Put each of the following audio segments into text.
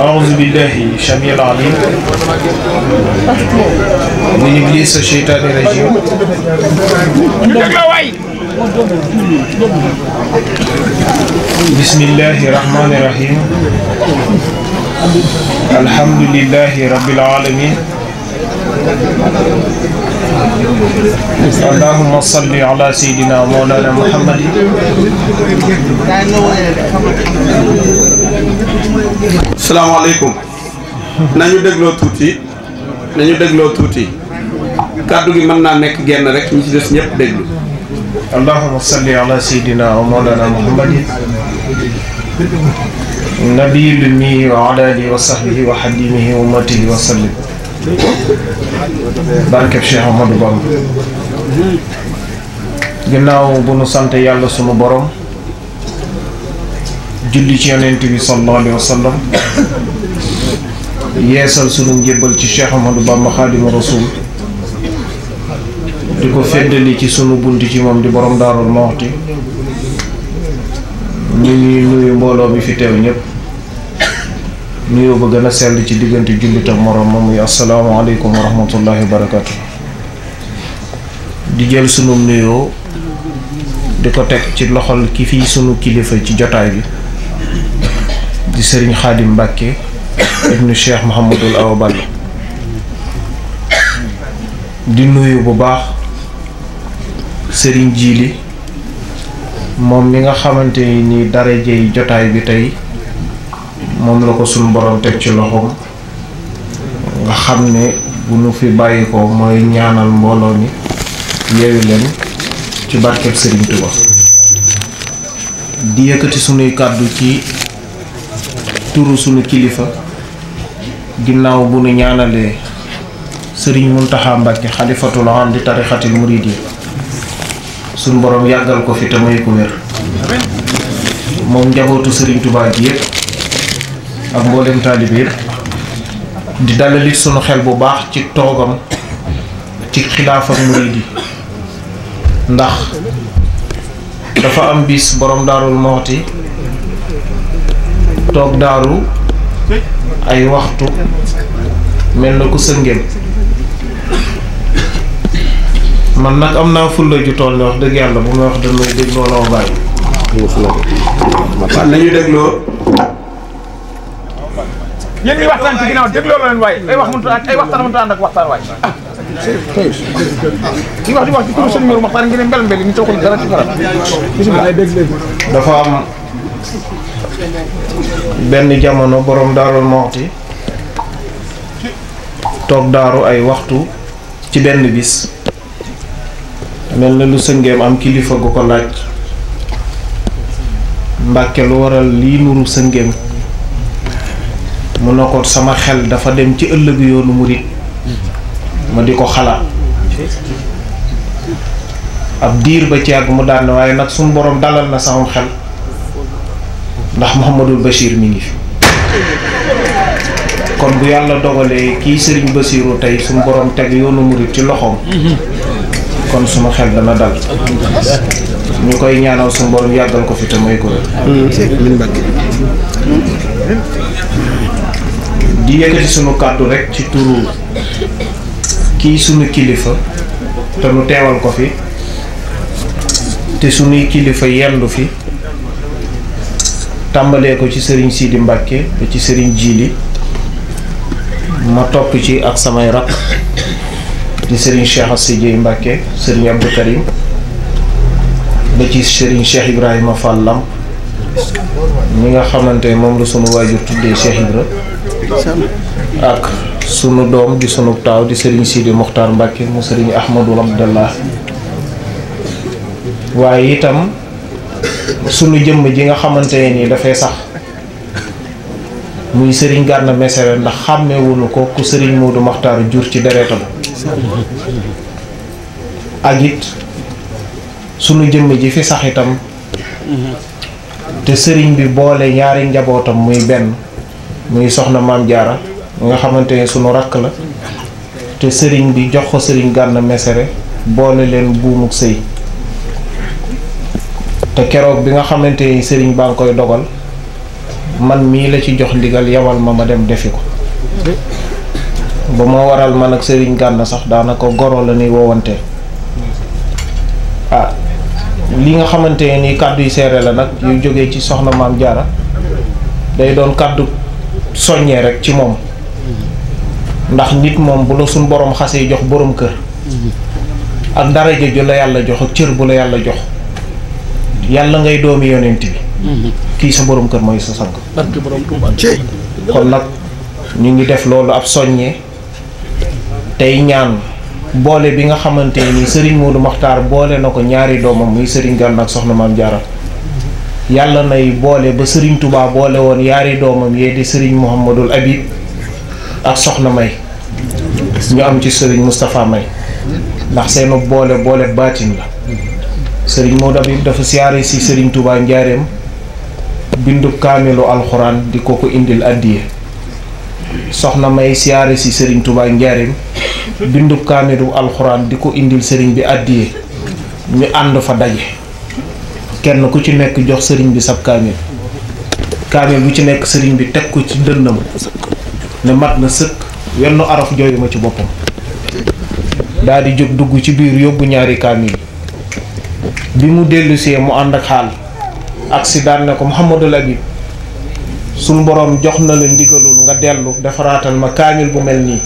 أعوذ بالله السميع العليم من إبليس الشيطان الرجيم بسم الله الرحمن الرحيم الحمد لله رب العالمين اللهم صل على سيدنا مولانا محمد. salaamaaleykum nañu dégloo tuuti kàddu gi mën naa nekk genn rek ñi ci des ñëpp déglu. اللهم صل على سيدنا ومولانا محمد النبي الأمي وعلى آله وصحبه وخديمه وأمته وسلم. barke Cheikh Ahmadou Bamba. ginnaaw bu nu sant yàlla sunu borom julli ci yonent bi sallallahu alayhi wa sallam yeesal sunu njébbal ci Cheikh Ahmadou Bamba Xaadimu Rasuul di ko feddali ci sunu bunt ci moom di borom Daarul Muxti ñu ngi nuyu mbooloo mi fi teew ñëpp nuyoo ba gën a sell ci diggante jullit ak moroom ma muy asalaamaaleykum wa rahmatullahi wa barakatu. di jël sunu nuyoo di ko teg ci loxol ki fii sunu kilifa ci jotaay bi di sëriñ Xaadim Mbàkke ibnu Cheikh Mouhamadul Awa Balla. di nuyu bu baax sëriñ Jiili moom mi nga xamante ni darajey jotaay bi tey moom la ko suñu borom teg ci loxoom nga xam ne bu nu fi bàyyi ko mooy ñaanal mbooloo mi yeewu leen ci barkeb Sëriñ Tuba. di yëkkati sunuy kàddu ci turu sunu kilifa ginnaaw bu nu ñaanalee Sëriñ Muntaxa Mbàkke xalifatul am di tarixatil muridi suñu borom yàggal ko fi te may ko wér moom njabootu Sëriñ Tuba gi yëpp ak mboolem taalibe yëpp di dalalit sunu xel bu baax ci toogam ci xilaaf ak murid yi ndax dafa am bis borom Daarul Muxti toog daaru ay waxtu mel na ku sëngéem man nag am naa fulla ju toll ni wax dëgg yàlla bu may wax damay dégloo la ma bàyyi. waaw nañu dégloo. yéen ñi waxtaan ci ginnaaw dégloo la leen waaye ay waxtaan mënut a ànd ak waxtaan waay ñi wax di wax ci turu sëñ Mourou waxtaan ngeen mbel mbel ni toxul dara ci faram bismillah. dafa am benn jamono borom Daarul Muxti toog daaru ay waxtu ci benn bis mel na lu sëngeem am kilifa gu ko laaj Mbàkke lu waral lii nuru sëngeem mu ne ko sama xel dafa dem ci ëllëg yoonu murit ma di ko xalaat ab diir ba ci yàgg mu daan ne waaye nag suñu borom dalal na sama xel ndax Mouhamadul Bachir mi ngi fi kon bu yàlla dogalee kii Sëriñ Basiiru tey suñu borom teg yoonu murit ci loxoom kon suma xel dana dal ñu koy ñaanal suñu borom yàggal ko fi te may ko di yëkkati sunu kàddu rek ci turu kii sunu kilifa te nu teewal ko fi te sunuy kilifa yendu fi tàmbalee ko ci sëriñ Sidi Mbàkke ba ci sëriñ Jiili ma topp ci ak samay rakk di sëriñ Cheikh Assidi Mbàkke sëriñ Abdou Karim ba ci sëriñ Cheikh Ibrahima Fall Lamp mi nga xamante moom la sunu waajur tuddee Cheikh Ibra ak sunu doom di sunu taaw di sëriñ Sidi Mokhtar Mbàkke mu sëriñ Ahmadou Abdallah waaye itam sunu jëmm ji nga xamante nii dafay sax muy sëriñ Gana Messere ndax xàmmewuñu ko ku sëriñ Modou Mokhtar jur ci deretam ak it sunu jëmm ji fi sax itam te sëriñ bi boole ñaari njabootam muy benn muy soxna Maam Jaara nga xamante ne sunu rakk la te sëriñ bi jox ko sëriñ Gana Messere boole leen buumuk sëy te keroog bi nga xamante ni sëriñ baa ngi koy dogal man mii la ci jox ndigal yawal ma dem defi ko ba moo waral man ak Serigne Gana sax daanaka goro la ni woowante ah li nga xamante ni kàddu yu seere la nag yu jógee ci soxna Maam Jaara day doon kàddu soññee rek ci moom ndax nit moom bu la suñ borom xasee jox borom kër ak daraja ju la yàlla jox ak cër bu la yàlla jox yàlla ngay doomi yonent bi kii sa borom kër mooy sa sang kon nag ñu ngi def loolu ab soññee tey ñaan boole bi nga xamante ni Serigne Modou Makhtar boole na ko ñaari doomam muy Serigne Gana ak soxna Maam Jaara yàlla nay boole ba Serigne Touba boole woon yaari doomam yee di Serigne Mouhamadul Habib ak soxna May ñu am ci Serigne Moustapha May ndax seenu boole baatin la Serigne Modou Habib dafa siyaare si Serigne Touba njaareem bindu kaamilu alxuraan di ko indil addiye soxna May siyaare si Serigne Touba njaareem bindu kaamilu alxuraan di ko indil Serigne bi addiye ñu ànd fa daje kenn ku ci nekk jox Serigne bi sab kaamil bu ci nekk Serigne bi teg ko ci dënnam ne mat na sëkk wenn araf jooyu ma ci boppam daal di jóg dugg ci biir yóbbu ñaari kaamil bi mu dellusee mu ànd ak xaal accident ne ko Mouhamadul Habib suñ boroom jox na la ndigalul nga dellu defaraatal ma kaamil bu mel nii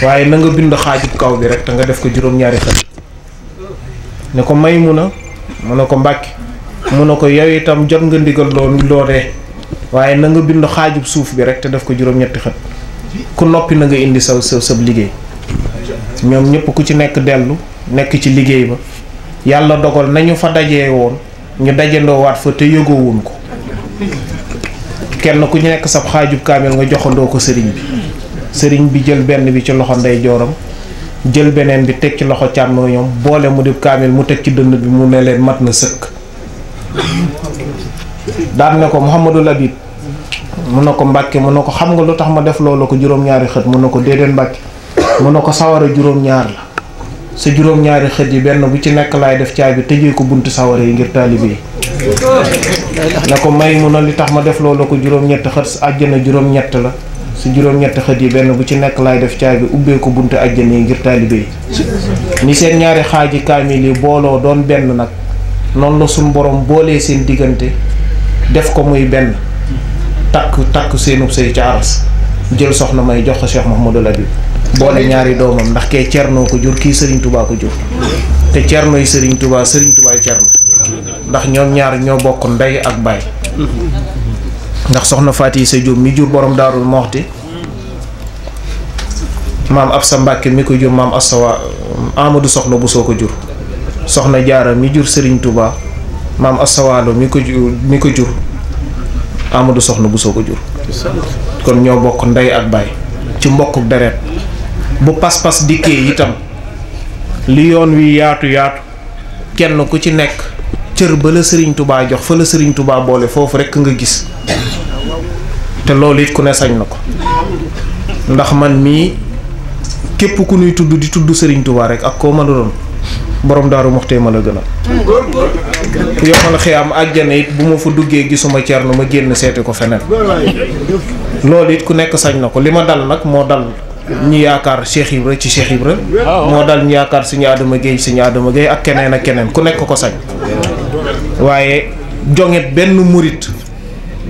waaye na nga bind xaajub kaw bi rek te nga def ko juróom-ñaari xët ne ko may mu ne ko Mbàkke mu ne ko yow itam jot nga ndigal loolee waaye na nga bind xaajub suuf bi rek te def ko juróom-ñetti xët ku noppi na nga indi sa liggéey ñoom ñëpp ku ci nekk dellu nekk ci liggéey ba yàlla dogal nañu fa dajee woon ñu dajandoo waat fa te yëgoowuñ ko kenn ku ñu nekk sab xaajub kaamil nga joxandoo ko sëriñ bi jël benn bi ci loxo ndeyjooram jël beneen bi teg ci loxo càmmoñam boole mu di kaamil mu teg ci dënn bi mu ne leen mat na sëkk daan ne ko Mouhamadul Habib mun na ko Mbàkke mun na ko xam nga lu tax ma def loolu ko juróom-ñaari xët mun na ko déedéet Mbàkke mun na ko sawara juróom-ñaar la sa juróom-ñaari xët yi benn bu ci nekk laay def caabi tëjee ko buntu sawara yi ngir taalibe yi ne ko may mun na li tax ma def loolu ko juróom-ñetti xët sa àjjana juróom-ñett la sa juróom-ñetti xët yi benn bu ci nekk laay def caabi ubbee ko buntu àjjana yi ngir taalibe yi ni seen ñaari xaaji kaamil yi booloo doon benn nag noonu la suñ borom boolee seen diggante def ko muy benn takk seenub say ca aras jël soxna May jox ko Cheikh Mouhamadul Habib boole ñaari doomam ndax kee Cernoo ko jur kii Serigne Touba ko jur te Cernooy Serigne Touba Serigne Toubaay Cerno ndax ñoom ñaar ñoo bokk ndey ak baay ndax soxna Faati sa Jóob mi jur borom Daarul Moxti maam Absa Mbàkke mi ko jur maam Assawa Amadou soxna bu soo ko jur soxna Jaara mi jur Serigne Touba maam Assawaalo mi ko jur Amadou soxna bu soo ko jur kon ñoo bokk ndey ak baay ci mbokkuk deret bu pas-pas dikkee itam li yoon wi yaatu kenn ku ci nekk cër ba la Serigne Touba jox fa la Serigne Touba boole foofu rekk nga gis te loolu it ku ne sañ na ko ndax man mii képp ku nuy tudd di tudd Serigne Touba rek ak koo mën a doon borom Daaru Muxti ma la gënal yomal xiyaam àjjana it bu ma fa duggee gisuma Cerno ma génn seeti ko feneen loolu it ku nekk sañ na ko li ma dal nag moo dal ñi yaakaar Cheikh Ibra ci Cheikh Ibra moo dal ñi yaakaar suñu Adama Gueye ak keneen ku nekk ko sañ waaye jonget benn murit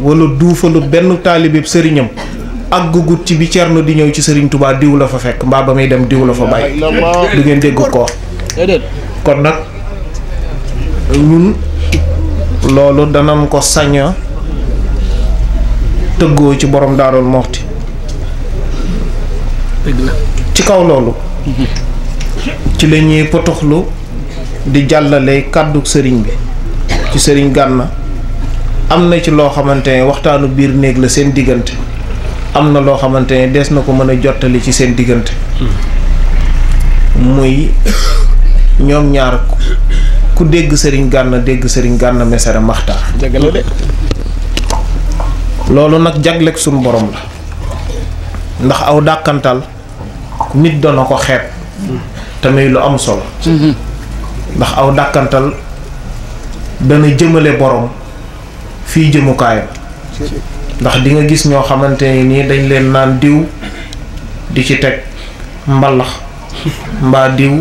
wala duufalu benn taalibeeb sëriñam ak gugut ci bi Cerno di ñëw ci Serigne Touba diw la fa fekk mbaa ba muy dem diw la fa bàyyi du ngeen dégg ko kon nag ñun loolu danañ ko saña tëggoo ci borom Daarul Moxti ci kaw loolu ci la ñuy potoxlu di jàllale kàddu sëriñ bi ci Serigne Gana am na ci loo xamante ne waxtaanu biir néeg la seen diggante am na loo xamante ne des na ko mën a jottali ci seen diggante muy ñoom ñaar ku dégg Serigne Gana dégg Serigne Gana Messere Maxtaar loolu nag jagleeg suñu borom la ndax aw dàkkantal nit dana ko xeeb tamit lu am solo ndax aw dàkkantal dana jëmale borom fii jëmukaayam ndax di nga gis ñoo xamante ni dañ leen naan diw di ci teg mbalax mbaa diw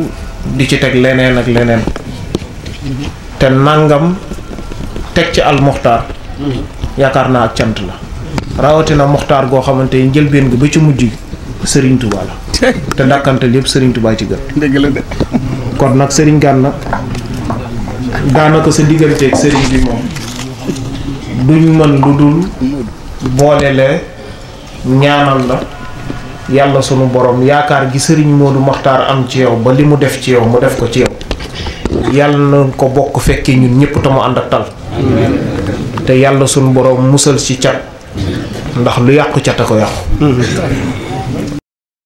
di ci teg leneen ak leneen te nangam teg ci al muxtaar yaakaar naa ak cant la rawatina muxtaar goo xamante ni njëlbeen gi ba ci mujj gi Serigne Touba la te dàkkantal yëpp Serigne Touba ci gën. dëgg la de. kon nag Serigne Gana daanaka sa digganteeg Serigne bi moom duñ mën lu dul boole lee ñaanal la yàlla sunu borom yaakaar gi Serigne Modou Mokhtar am ci yow ba li mu def ci yow mu def ko ci yow yàlla na ko bokk fekkee ñun ñëpp te mu ànd ak tal te yàlla sunu borom musal ci cat ndax lu yàqu cat a ko yàqu.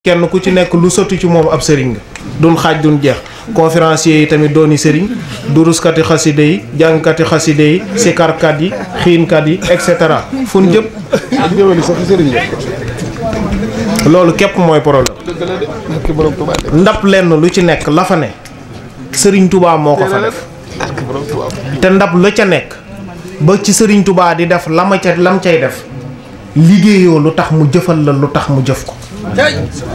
kenn ku ci nekk lu sotti ci moom ab sëriñ nga dun xaaj dun jeex conférencier yi tamit dooni sëriñ duruskati xaside yi jàngkati xaside yi sikarkat yi xiinkat yi et cetera fu ñu jëm loolu képp mooy problème ndab lenn lu ci nekk la fa ne sëriñ Touba moo ko fa def te ndab la ca nekk ba ci sëriñ Touba di def lam cay def liggéeyoo lu tax mu jëfal la lu tax mu jëf ko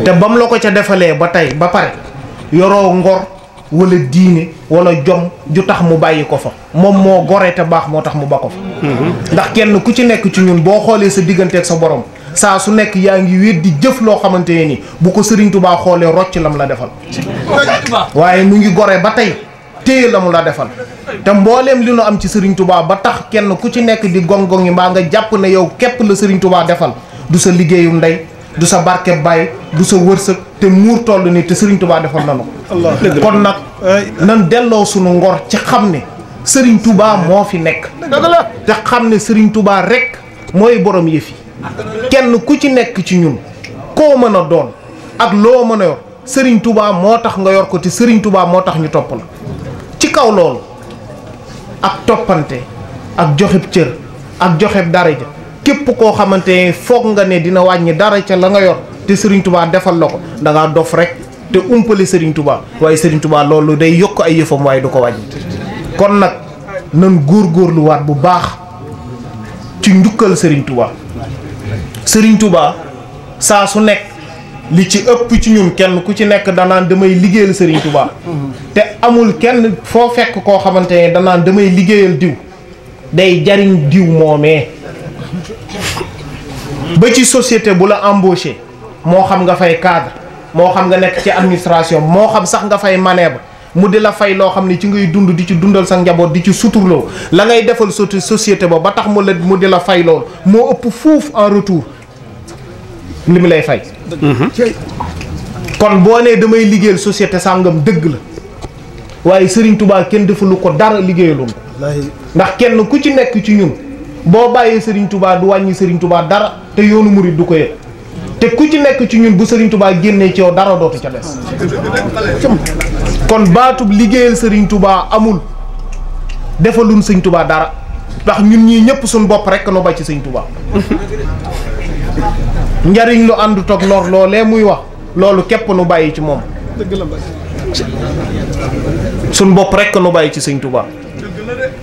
te bam la ko ca defalee ba tey ba pare yoroo ngor wala diine wala jom ju tax mu bàyyi ko fa moom moo gore te baax moo tax mu ba ko fa ndax kenn ku ci nekk ci ñun boo xoolee sa digganteeg sa borom saa su nekk yaa ngi wéet di jëf loo xamante ne ni bu ko Serigne Touba xoolee rocc lam la defal waaye mu ngi gore ba tey téye la mu la defal te mbooleem li nu am ci Serigne Touba ba tax kenn ku ci nekk di gong-gong yi mbaa nga jàpp ne yow képp la Serigne Touba defal du sa liggéeyu ndey du sa barke baay du sa wërsëg te muur toll nii te Serigne Touba defal nanu ko kon nag nan delloo sunu ngor ci xam ne Serigne Touba moo fi nekk te xam ne Serigne Touba rek mooy borom yëfi kenn ku ci nekk ci ñun koo mën a doon ak loo mën a yor Serigne Touba moo tax nga yor ko te Serigne Touba moo tax ñu topp la ci kaw loolu ak toppante ak joxeb cër ak joxeb daraja képp koo xamante ne foog nga ne dina wàññi dara ca la nga yor te Serigne Touba defal la ko da ngaa dof rek te umpale Serigne Touba waaye Serigne Touba loolu day yokk ay yëfam waaye du ko wàññi kon nag nan góorgóorluwaat bu baax ci njukkal Serigne Touba Serigne Touba saa su nekk li ci ëpp ci ñun kenn ku ci nekk danaan damay liggéeyal Serigne Touba te amul kenn foo fekk koo xamante ne danaan damay liggéeyal diw day jariñ diw moomee ba ci société bu la embauché moo xam nga fay cadre moo xam nga nekk ci administration moo xam sax nga fay manœuvre mu di la fay loo xam ne ci ngay dund di ci dundal sa njaboot di ci suturloo la ngay defal société ba tax mu di la fay loolu moo ëpp fuuf en retour li mu lay fay kon boo nee damay liggéeyal société sàngam dëgg la waaye Serigne Touba kenn defalu ko dara liggéeyaloon ko ndax kenn ku ci nekk ci ñun boo bàyyee Serigne Touba du wàññi Serigne Touba dara te yoonu murid du ko yëg te ku ci nekk ci ñun bu Serigne Touba génnee ci yow dara dootu ca des kon baatub liggéeyal Serigne Touba amul defalun Serigne Touba dara ndax ñun ñii ñëpp suñ bopp rek nu ba ci Serigne Touba njariñ lu ànd toog lor loolee muy wax loolu képp nu bàyyi ci moom suñ bopp rek nu bàyyi ci Serigne Touba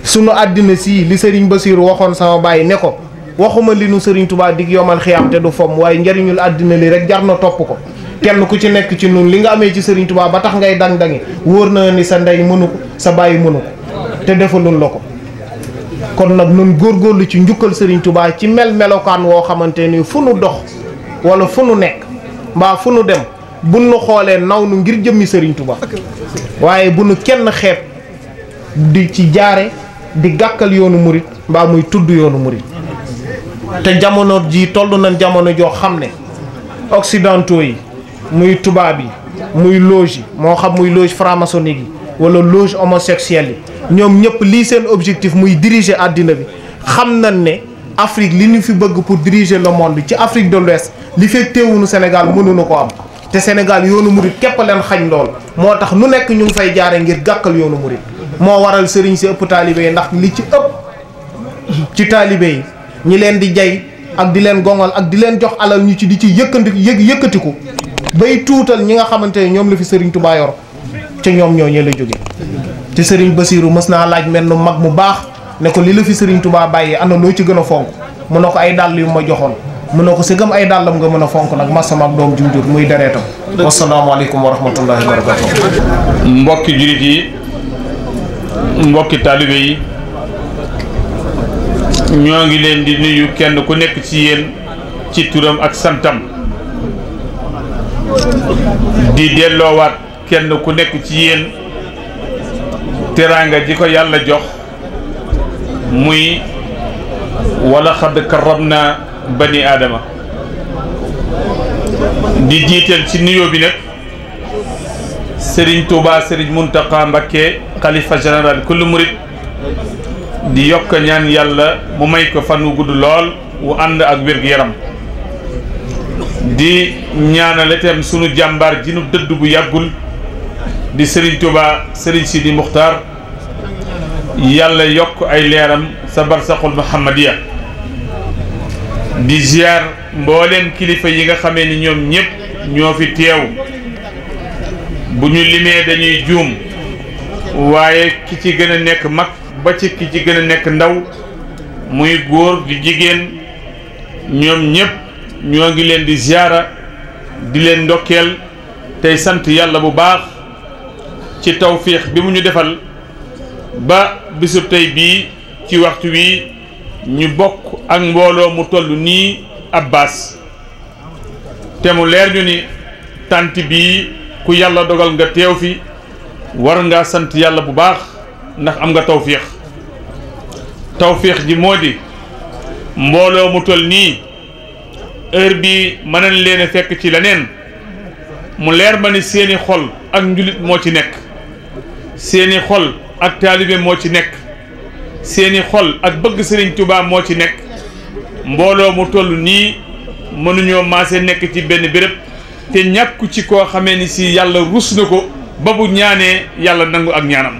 sunu àddina sii li Serigne Bassirou waxoon sama bàyyi ne ko waxuma li nu Serigne Touba dig yomal xiyaam te du fomm waaye njariñul àddina li rek jar na topp ko kenn ku ci nekk ci nun li nga amee ci Serigne Touba ba tax ngay dang-dangi wóor na ni sa ndey mënu ko sa bàyyi mënu ko te defalul la ko kon nag nun góorgóorlu ci njukkal Serigne Touba ci melokaan woo xamante ni fu nu dox wala fu nu nekk mbaa fu nu dem bu nu xoolee naw nu ngir jëmmi Serigne Touba waaye bu nu kenn xeeb di ci jaare di gàkkal yoonu murit mbaa muy tudd yoonu murit te jamono ji toll nañ jamono joo xam ne occidentaux yi muy tubaab yi muy loge yi moo xam muy loge franc-maçonnique yi wala loge homosexuelle yi ñoom ñëpp lii seen objectif muy diriger àddina bi xam nañ ne Afrique li ñu fi bëgg pour diriger le monde ci Afrique de l'Ouest li fekk teewunu Sénégal mënuñu ko am te Sénégal yoonu murit képp leen xañ lool moo tax nu nekk ñu ngi fay jaare ngir gàkkal yoonu murit moo waral sëriñ si ëpp taalibe yi ndax li ci ëpp ci taalibe yi ñi leen di jay ak di leen gongal ak di leen jox alal ñu ci di ci yëkkatiku bay tuutal ñi nga xamante ne ñoom la fi Serigne Touba yor ca ñoom ñoo ñee la jóge te Serigne Bassirou mës naa laaj mel nu mag mu baax ne ko li la fi Serigne Touba bàyyee ana loo ci gën a fonk mu ne ko ay dàll yu ma joxoon mu ne ko sëgam ay dàllam nga mën a fonk nag masama ak doom jum jur muy dereetam. wasalaamaaleykum wa rahmatullahi wa barakatuh. mbokki julit yi mbokki taalibe yi ñoo ngi leen di nuyu kenn ku nekk ci yéen ci turam ak santam di delloowaat kenn ku nekk ci yéen teraanga ji ko yàlla jox muy wala xadd karramna bani aadama di jiital ci nuyoo bi nag Serigne Touba Serigne Mountakha Mbacké xalifa général kullu murid di yokk ñaan yàlla mu may ko fan wu gudd lool wu ànd ak wér-gu-yaram di ñaanal itam sunu jàmbaar ji nu dëdd bu yàggul di Serigne Touba Serigne Sidi Muxtaar yàlla yokk ay leeram sa barsaxul Muhammadiya di ziar mbooleem kilifa yi nga xamee ni ñoom ñëpp ñoo fi teew bu ñu limee dañuy juum waaye ki ci gën a nekk mag ba ci ki ci gën a nekk ndaw muy góor di jigéen ñoom ñëpp ñoo ngi leen di ziara di leen ndokkeel tey sant yàlla bu baax ci tawfiix bi mu ñu defal ba bisub tey bii ci waxtu wi ñu bokk ak mbooloo mu toll nii Abbas te mu leer ñu ni tant bii ku yàlla dogal nga teew fi war nga sant yàlla bu baax ndax am nga tawfiix ji moo di mbooloo mu toll nii heure bi mën nañ leen a fekk ci leneen mu leer ma ni seeni xol ak njulit moo ci nekk seeni xol ak taalibe moo ci nekk seeni xol ak bëgg Serigne Touba moo ci nekk mbooloo mu toll nii mënuñoo maase nekk ci benn béréb te ñàkku ci koo xamee ni si yàlla rus na ko ba bu ñaanee yàlla nangu ak ñaanam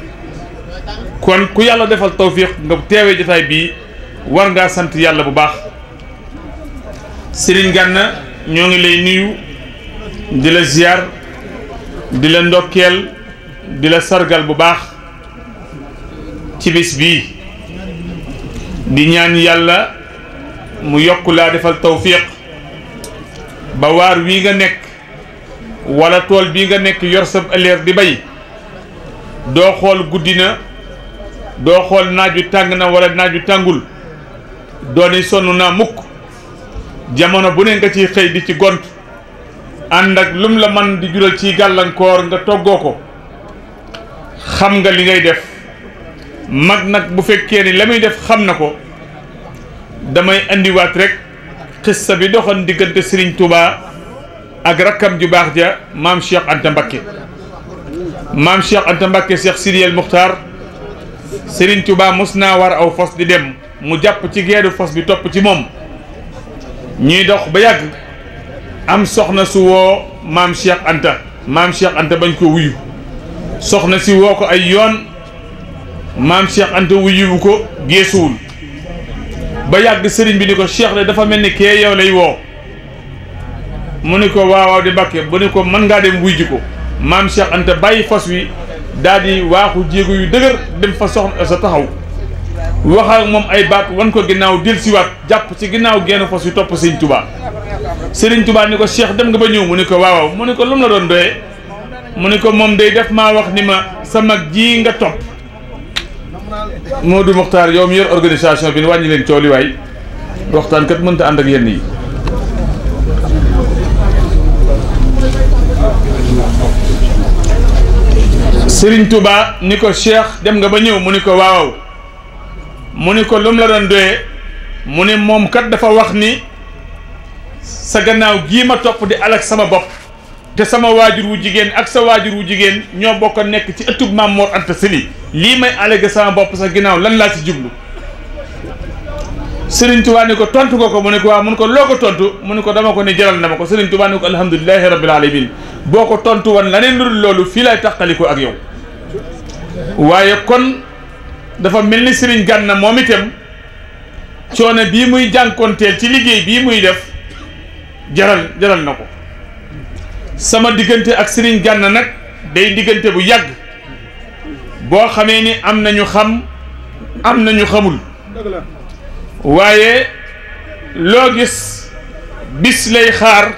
kon ku yàlla defal tawfiq nga teewee jotaay bii war ngaa sant yàlla bu baax Serigne Gana ñoo ngi lay nuyu di la ziar di la ndokkeel di la sargal bu baax ci bis bii di ñaan yàlla mu yokk laa defal tawfiq ba waar wii nga nekk wala tool bii nga nekk yor sa ëllëg di bay doo xool guddi na doo xool naaj wi tàng na wala naaj wi tàngul dooni sonn naa mukk jamono bu ne nga ciy xëy di ci gont ànd ak lum la man di jural ci gàllankoor nga toggoo ko xam nga li ngay def mag nag bu fekkee ni la muy def xam na ko damay andiwaat rek xissa bi doxoon diggante Serigne Touba ak rakkam ju baax ja maam Cheikh Anta Mbacké maam Cheikh Anta Mbacké Cheikh Sidi El Muxtaar Serigne Touba mos naa war aw fos di dem mu jàpp ci geedu fos bi topp ci moom ñuy dox ba yàgg am soxna su woo maam Cheikh Anta bañ ko wuyu soxna si woo ko ay yoon maam Cheikh Anta wuyuwu ko geesuwul ba yàgg sëriñ bi ni ko Cheikh de dafa mel ni kee yow lay woo mu ni ko waawaaw di Mbakke bu ni ko mën ngaa dem wuy ji ko maam Cheikh Anta bàyyi fas wi daal di waaxu jéego yu dëgër dem fa soxna sa taxaw wax ak moom ay baat wan ko ginnaaw del siwaat jàpp ci ginnaaw genn fas wi topp Sëriñ Touba Sëriñ Touba ni ko Cheikh dem nga ba ñëw mu ni ko waawaaw mu ni ko lu mu la doon doyee mu ni ko moom day def maa wax ni ma sa mag ji nga topp Modou Mokhtar yow mi yor organisation bi wàññi leen coow li waay waxtaan kat mënta ànd ak yenn yi Serigne Touba ni ko Cheikh dem nga ba ñëw mu ni ko waaw mu ni ko lu mu la doon doyee mu ni moom kat dafa wax ni sa gannaaw gii ma topp di alak sama bopp te sama waajur wu jigéen ak sa waajur wu jigéen ñoo bokk nekk ci ëttub Maam Mor Anta Sali lii may allégué sama bopp sa ginnaaw lan laa ci jublu Serigne Touba ni ko tontu nga ko mu ne ko waaw mu ne ko loo ko tontu mu ne ko dama ko ne jaral na ma ko Serigne Touba ni ko alhamdulilahi rabbil alamin boo ko tontu woon laneen lu dul loolu fii lay taqaliko ak yow waaye kon dafa mel ni Serigne Gana moom itam coono bii muy jànkoonteel ci liggéey bii muy def jaral na ko sama diggante ak Serigne Gana nag day diggante bu yàgg boo xamee ni am nañu xam am nañu xamul waaye loo gis bis lay xaar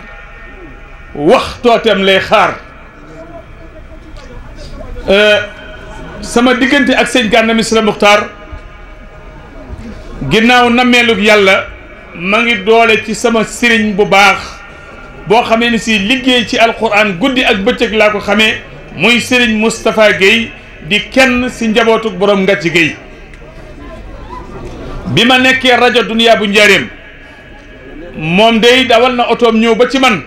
waxtootem lay xaar sama diggante ak sëñ Gana Messere Muxtaar ginnaaw nameelug yàlla ma ngi doole ci sama sëriñ bu baax boo xamee ni si liggéey ci alquran guddi ak bëccëg laa ko xamee muy sëriñ Moustapha Guèye di kenn si njabootuk borom Ngàcci Guèye bi ma nekkee rajo Dunia bu Njaareem moom day dawal na otoom ñëw ba ci man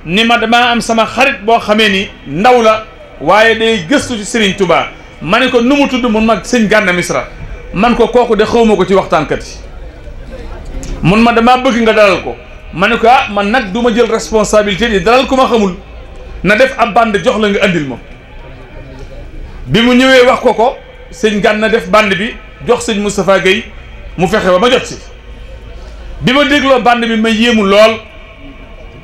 ni ma damaa am sama xarit boo xamee ni ndaw la waaye day gëstu ci Serigne Touba ma ne ko nu mu tudd mun ma sëñ Gana Messere man ko kooku de xawma ko ci waxtaankat yi mun ma damaa bëgg nga dalal ko ma ne ko ah man nag du ma jël responsabilité di dalal ku ma xamul na def ab bande jox la nga andil ma bi mu ñëwee wax ko sëñ Gana def bande bi jox sëñ Moustapha Guèye mu fexe ba ma jot si bi ma dégloo bande bi ma yéemu lool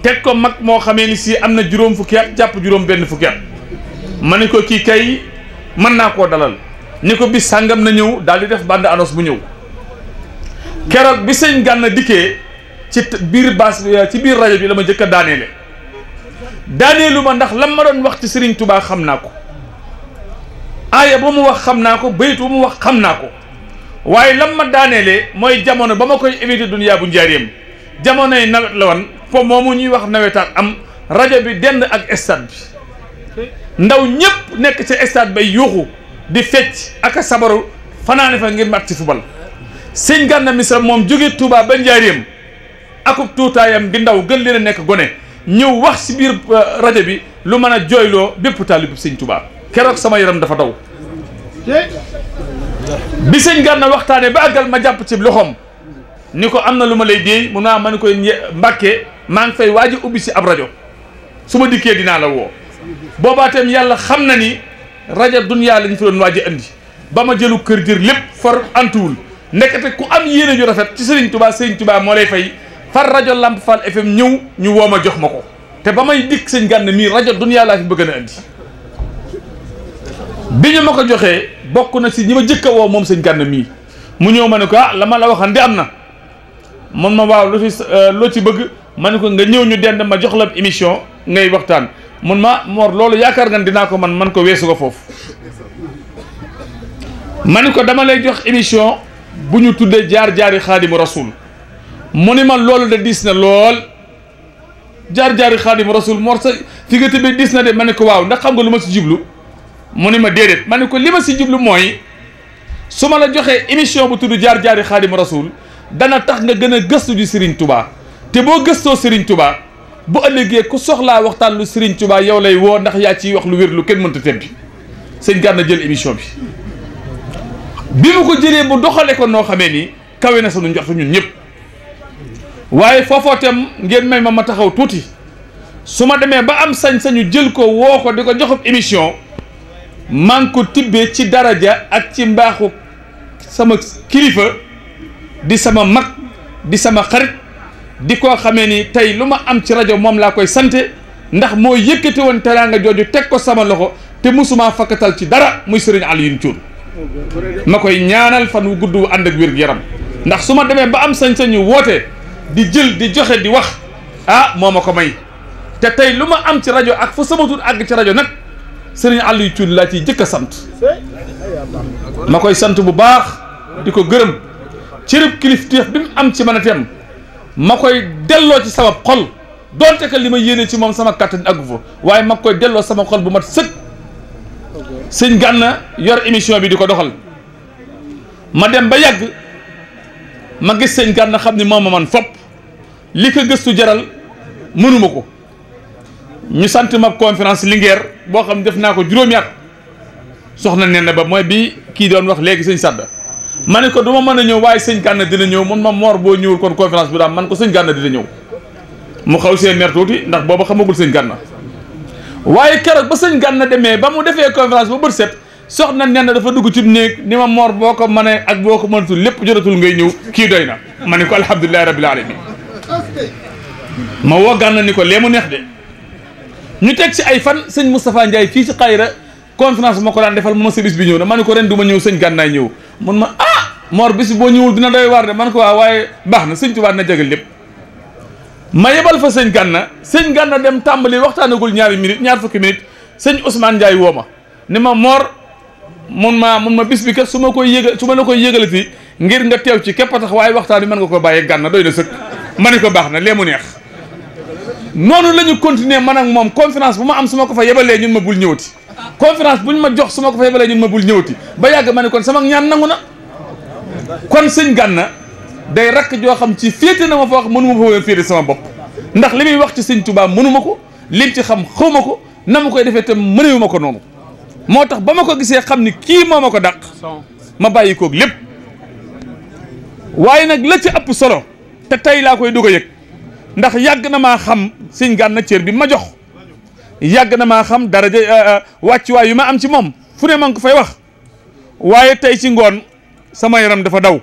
teg ko mag moo xamee ni si am na juróom fukki at jàpp juróom benn fukki at ma ne ko kii kay mën naa koo dalal ni ko bis sàngam na ñëw daal di def bande annonce bu ñëw keroog bi sëñ Gana dikkee ci biir baas ci biir rajo bi la ma njëkk a daaneelu ma ndax lam ma doon wax ci Serigne Touba xam naa ko aaya ba mu wax xam naa ko bayit ba mu wax xam naa ko waaye lam ma daaneele mooy jamono ba ma koy invité Dunia bu Njaareem jamonoy nawet la woon fo moomu ñuy wax nawetaan am rajo bi dend ak stade bi ndaw ñëpp nekk ci stade bay yuuxu di fecc ak a sabaru fanaane fa ngir mat ci fubal sëñ Gana Messere moom jóge Touba ba Njaareem akub tuutaayam di ndaw gën leen a nekk gone ñëw wax ci biir rajo bi lu mën a jooyloo bépp taalibu sëñ Touba keroog sama yaram dafa daw bi sëñ Gana waxtaane ba àggal ma jàpp ci loxoom ni ko am na lu ma lay déey mun naa ma ni koy Mbàkke maa ngi fay waaj a ubbi si ab rajo su ma dikkee dinaa la woo boobaa tam yàlla xam na ni rajo Dunia lañ fi doon waaj a andi ba ma jëlu kër jër lépp far antuwul nekkate ku am yéene ju rafet ci Serigne Touba moo lay fay far rajo Lamp Fall FM ñëw ñu woo ma jox ma ko te ba may dikk sëñ Gana mii rajo Dunia laa fi bëgg na andi bi ñu ma ko joxee bokk na si ñi ma jëkk a woo moom sëñ Gana mii mu ñëw ma ne ko ah la ma la waxan di am na mun ma waaw loo ci bëgg ma ne ko nga ñëw ñu dend ma jox la émission ngay waxtaan mun ma Mor loolu yaakaar nga dinaa ko man ko weesu ko foofu ma ne ko dama lay jox émission bu ñu tuddee jaar-jaari Xaadimu Rasuul mu ni ma loolu de diis na lool jaar-jaari Xaadimu Rasuul Mor sa fi nga tëbee diis na de ma ne ko waaw ndax xam nga lu ma si jublu mu ni ma déedéet ma ne ko li ma si jublu mooy su ma la joxee émission bu tudd jaar-jaari Xaadimu Rasuul dana tax nga gën a gëstu ji Serigne Touba te boo gëstoo Serigne Touba bu ëllëgee ku soxlaa waxtaan lu Serigne Touba yow lay woo ndax yaa ciy wax lu wér lu kenn mënta tebbi sëñ Gana jël émission bi mu ko jëlee bu doxale ko noo xamee ni kawe na sunu njortu ñun ñëpp waaye foofoo tam ngeen may ma taxaw tuuti su ma demee ba am sañ-sañu jël ko woo ko di ko joxub émission maa ngi ko tibbee ci daraja ak ci mbaaxu sama kilifa di sama mag di sama xarit di koo xamee ni tey lu ma am ci rajo moom laa koy sante ndax moo yëkkati woon teraanga jooju teg ko sama loxo te musuma fakkatal ci dara muy Serigne Alioune Thioune ma koy ñaanal fan wu gudd wu ànd ak wér-gu-yaram ndax su ma demee ba am sañ-sañu woote di jël di joxe di wax ah moo ma ko may te tey lu ma am ci rajo ak fu sama tur àgg ci rajo nag Serigne Alioune Thioune laa ciy jëkk a sant ma koy sant bu baax di ko gërëm cërëb kilifteef bi mu am ci mën a tem ma koy delloo ci sama xol donte que li ma yéene ci moom sama kàttan àggu fa waaye ma koy delloo sama xol bu mat sëkk sëñ Gana yor émission bi di ko doxal ma dem ba yàgg ma gis sëñ Gana xam ni moom ma man fopp li ko gëstu jaral mënuma ko ñu sant ma conférence Linguère boo xam def naa ko juróomi at soxna nen na ba mooy bi kii doon wax léegi sëñ Sadda ma ne ko du ma mën a ñëw waaye sëñ Gana dina ñëw mun ma Mor boo ñëwul kon conférence bi daam man ko sëñ Gana dina ñëw mu xaw see mer tuuti ndax booba xamagul sëñ Gana waaye keroog ba sëñ Gana demee ba mu defee conférence ba bët set soxna nen na dafa dugg ci néeg ni ma Mor boo ko mënee ak boo ko mënatul lépp jotatul ngay ñëw kii doy na ma ne ko alhamdulilahi rabbil alamin ma woo Gana ni ko lee mu neex de ñu teg ci ay fan sëñ Moustapha Ndiaye fii ci Xayra conférence ma ko daan defal mu ma service bi ñëw na ma ne ko ren du ma ñëw sëñ Gana ñëw mun ma ah Mor bis boo ñëwul dina doy waar de man ko waaye baax na sëñ Tuubaa na jagal lépp ma yebal fa sëñ Gànna dem tàmbali waxtaanagul ñaar fukki minutes sëñ Ousmane Ndiaye woo ma ni ma Mor mun ma bis bi kat su ma la koy yëgalati ngir nga teew ci képp a tax waaye waxtaan bi mën nga ko bàyyee Gànna doy na sëkk ma ne ko baax na lee mu neex noonu la ñu continuer man ak moom conférence bu ma am su ma ko fa yebalee ñun ma bul ñëwati conférence bu ñu ma jox su ma ko fa yebalee ñun ma bul ñëwati ba yàgg ma ne kon sama ñaan nangu na kon sëñ Gànna day rakk joo xam ci féete na ma fa wax mënu ma fa féete sama bopp ndax li muy wax ci sëñ Tuubaa mënu ma ko lim ci xam xaw ma ko na ma koy defee te mënewu ma ko noonu moo tax ba ma ko gisee xam ni kii moo ma ko dàq ma bàyyi koog lépp waaye nag la ci ëpp solo te tey laa koy dugg a yëg ndax yàgg na maa xam sëñ Gànna cër bi ma jox yàgg na maa xam daraja wàccuwaay yu ma am ci moom fu ne ma ngi ko fay wax waaye tey ci ngoon sama yaram dafa daw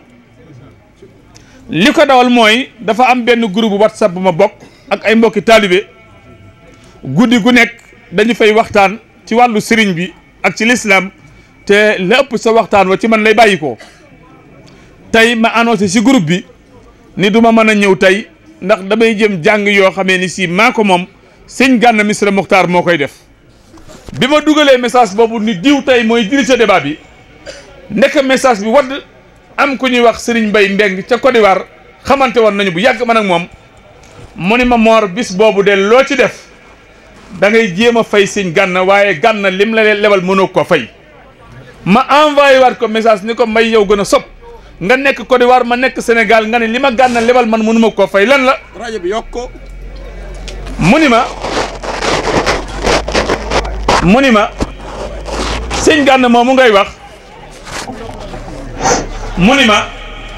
li ko dawal mooy dafa am benn groupe WhatsApp bu ma bokk ak ay mbokki taalibe guddi gu nekk dañu fay waxtaan ci wàllu sëriñ bi ak ci lislaam te la ëpp sa waxtaan wa ci man lay bàyyi ko tey ma annoncé ci groupe bi ni du ma mën a ñëw tey ndax damay jëm jàng yoo xamee ni si maa ko moom sëñ Gànna Missirah Mokhtar moo koy def bi ma dugalee message boobu ni diw tey mooy diriger débat bi ndek message bi wadd am ku ñuy wax Serigne Mbaye Mbeng ca Côte d'Ivoire xamante woon nañu bu yàgg man ak moom mu ni ma Mor bis boobu de loo ci def da ngay jéem a fay sëñ Gànna waaye Gànna lim la lebal mënoo ko fay ma envoyé waat ko message ni ko may yow gën a sopp nga nekk Côte d'Ivoire ma nekk Sénégal nga ne li ma Gànna lebal man mënuma koo fay lan la rajo bi yokk ko mu ni ma sëñ Gànna moomu ngay wax mu ni ma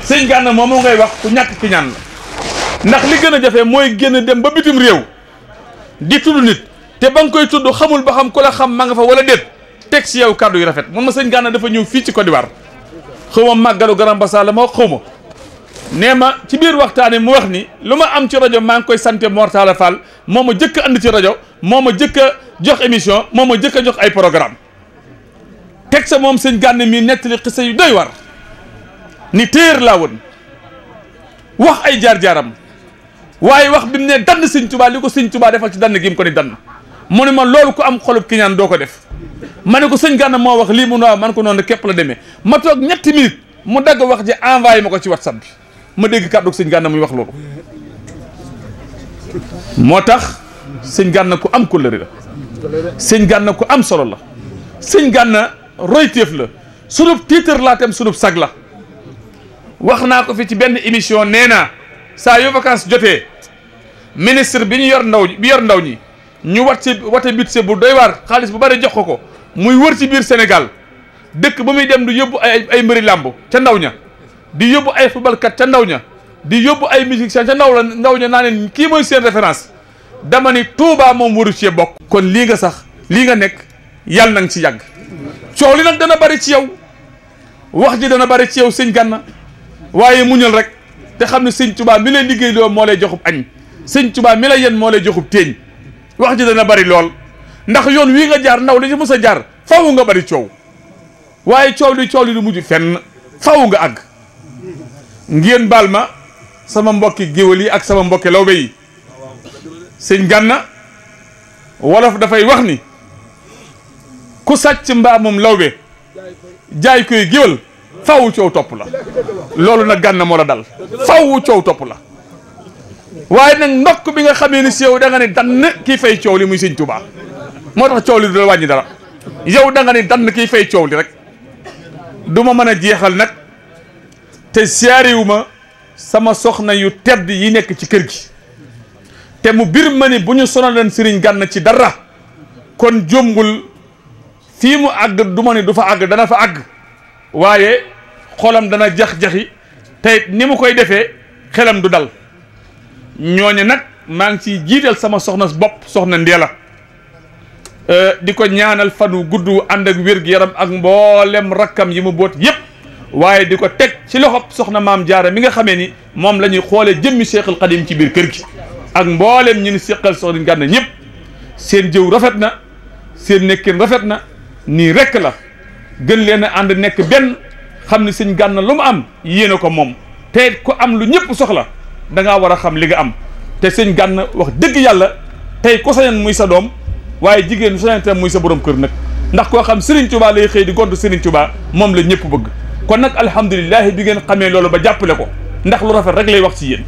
sëñ Gànna moomu ngay wax ku ñàkk ki ñaan la ndax li gën a jafe mooy génn dem ba bitim réew di tudd nit te ba nga koy tudd xamul ba xam ku la xam ma nga fa wala déet teg si yow kàddu yu rafet mun ma sëñ Gànna dafa ñëw fii ci Côte d'Ivoire xaw ma màggalu Grand Bassam la ma wax xaw ma nee ma ci biir waxtaane mu wax ni lu ma am ci rajo maa ngi koy sante Mor Talla Fall moo ma jëkk a andi ci rajo moo ma jëkk a jox émission moo ma jëkk a jox ay programme teg sa moom sëñ Gànna mii nettali xisa yu doy war ni téer laa woon wax ay jaar-jaaram waaye wax bi mu ne dann sëñ Tuubaa li ko sëñ Tuubaa defal ci dann gi mu ko ni dann mu ne ma loolu ku am xolub ki ñaan doo ko def ma ne ko sëñ Gànna moo wax lii mu ne waaw man ko noonu képp la demee ma toog ñetti minutes mu dagg wax ji envoyé ma ko ci WhatsApp bi ma dégg kàddu sëñ Gànna muy wax loolu moo tax sëñ Gànna ku am kóllëre la sëñ Gànna ku am solo la sëñ Gànna royteef la sunub tiitar laa tam sunub sag la wax naa ko fi ci benn émission nee naa saa yu vacances jotee ministre bi ñu yor ndaw ñi ñu wate budget bu doy waar xaalis bu bari jox ko muy wër ci biir Sénégal dëkk ba muy dem di yóbbu ay mbëri làmb ca ndaw ña di yóbbu ay footballkat ca ndaw ña di yóbbu ay musiciens ca ndaw ña naa leen kii mooy seen référence dama ni Touba moom waru cee bokk kon lii nga sax lii nga nekk yàlla na nga ci yàgg coow li nag dana bari ci yow wax ji dana bari ci yow sëñ Gànna waaye muñal rek te xam ne sëñ Tuubaa mi lay liggéey loo moo lay joxub añ sëñ Tuubaa mi lay yen moo lay joxub téeñ wax ji dana bari lool ndax yoon wii nga jaar ndaw li ci mës a jaar faaw nga bari coow waaye coow li du mujj fenn faaw nga àgg ngeen baal ma sama mbokki géwél yi ak sama mbokki lawbe yi sëñ Gànna wolof dafay wax ni ku sàcc mbaamum lawbe jaay koy géwél faaw coow topp la loolu nag Gànna moo la dal faaw coow topp la waaye nag ndokk bi nga xamee ni si yow da nga ne dann kii fay coow li muy sëñ Tuubaa moo tax coow li du la wàññi dara yow da nga ne dann kii fay coow li rek du ma mën a jeexal nag te siyaariwu ma sama soxna yu tedd yi nekk ci kër gi te mu bir ma ni bu ñu sonaleen sëriñ Gànna ci dara kon jombul fii mu àgg du ma ni du fa àgg dana fa àgg waaye xolam dana jax-jaxi te ni mu koy defee xelam du dal ñooñu nag maa ngi ciy jiital sama soxna bopp soxna Ndeela di ko ñaanal fanu gudd ànd ak wér gu yaram ak mboolem rakkam yi mu boot yépp waaye di ko teg ci loxob soxna maam Jaara mi nga xamee ni moom la ñuy xoolee jëmmi Seexul Xadim ci biir kër gi ak mboolem ñu ni seqal soxna Gànna ñëpp seen jëw rafet na seen nekkin rafet na nii rekk la gën leen a ànd nekk benn xam ne sëñ Gana lu mu am yéene ko moom te ku am lu ñëpp soxla da ngaa war a xam li nga am te sëñ Gana wax dëgg yàlla tey ku sañoon muy sa doom waaye jigéen sañoon tam muy sa borom kër nag ndax koo xam Serigne Touba lay xëy di gont Serigne Touba moom la ñëpp bëgg kon nag alhamdulilah bi ngeen xamee loolu ba jàppale ko ndax lu rafet rek lay wax ci yéen.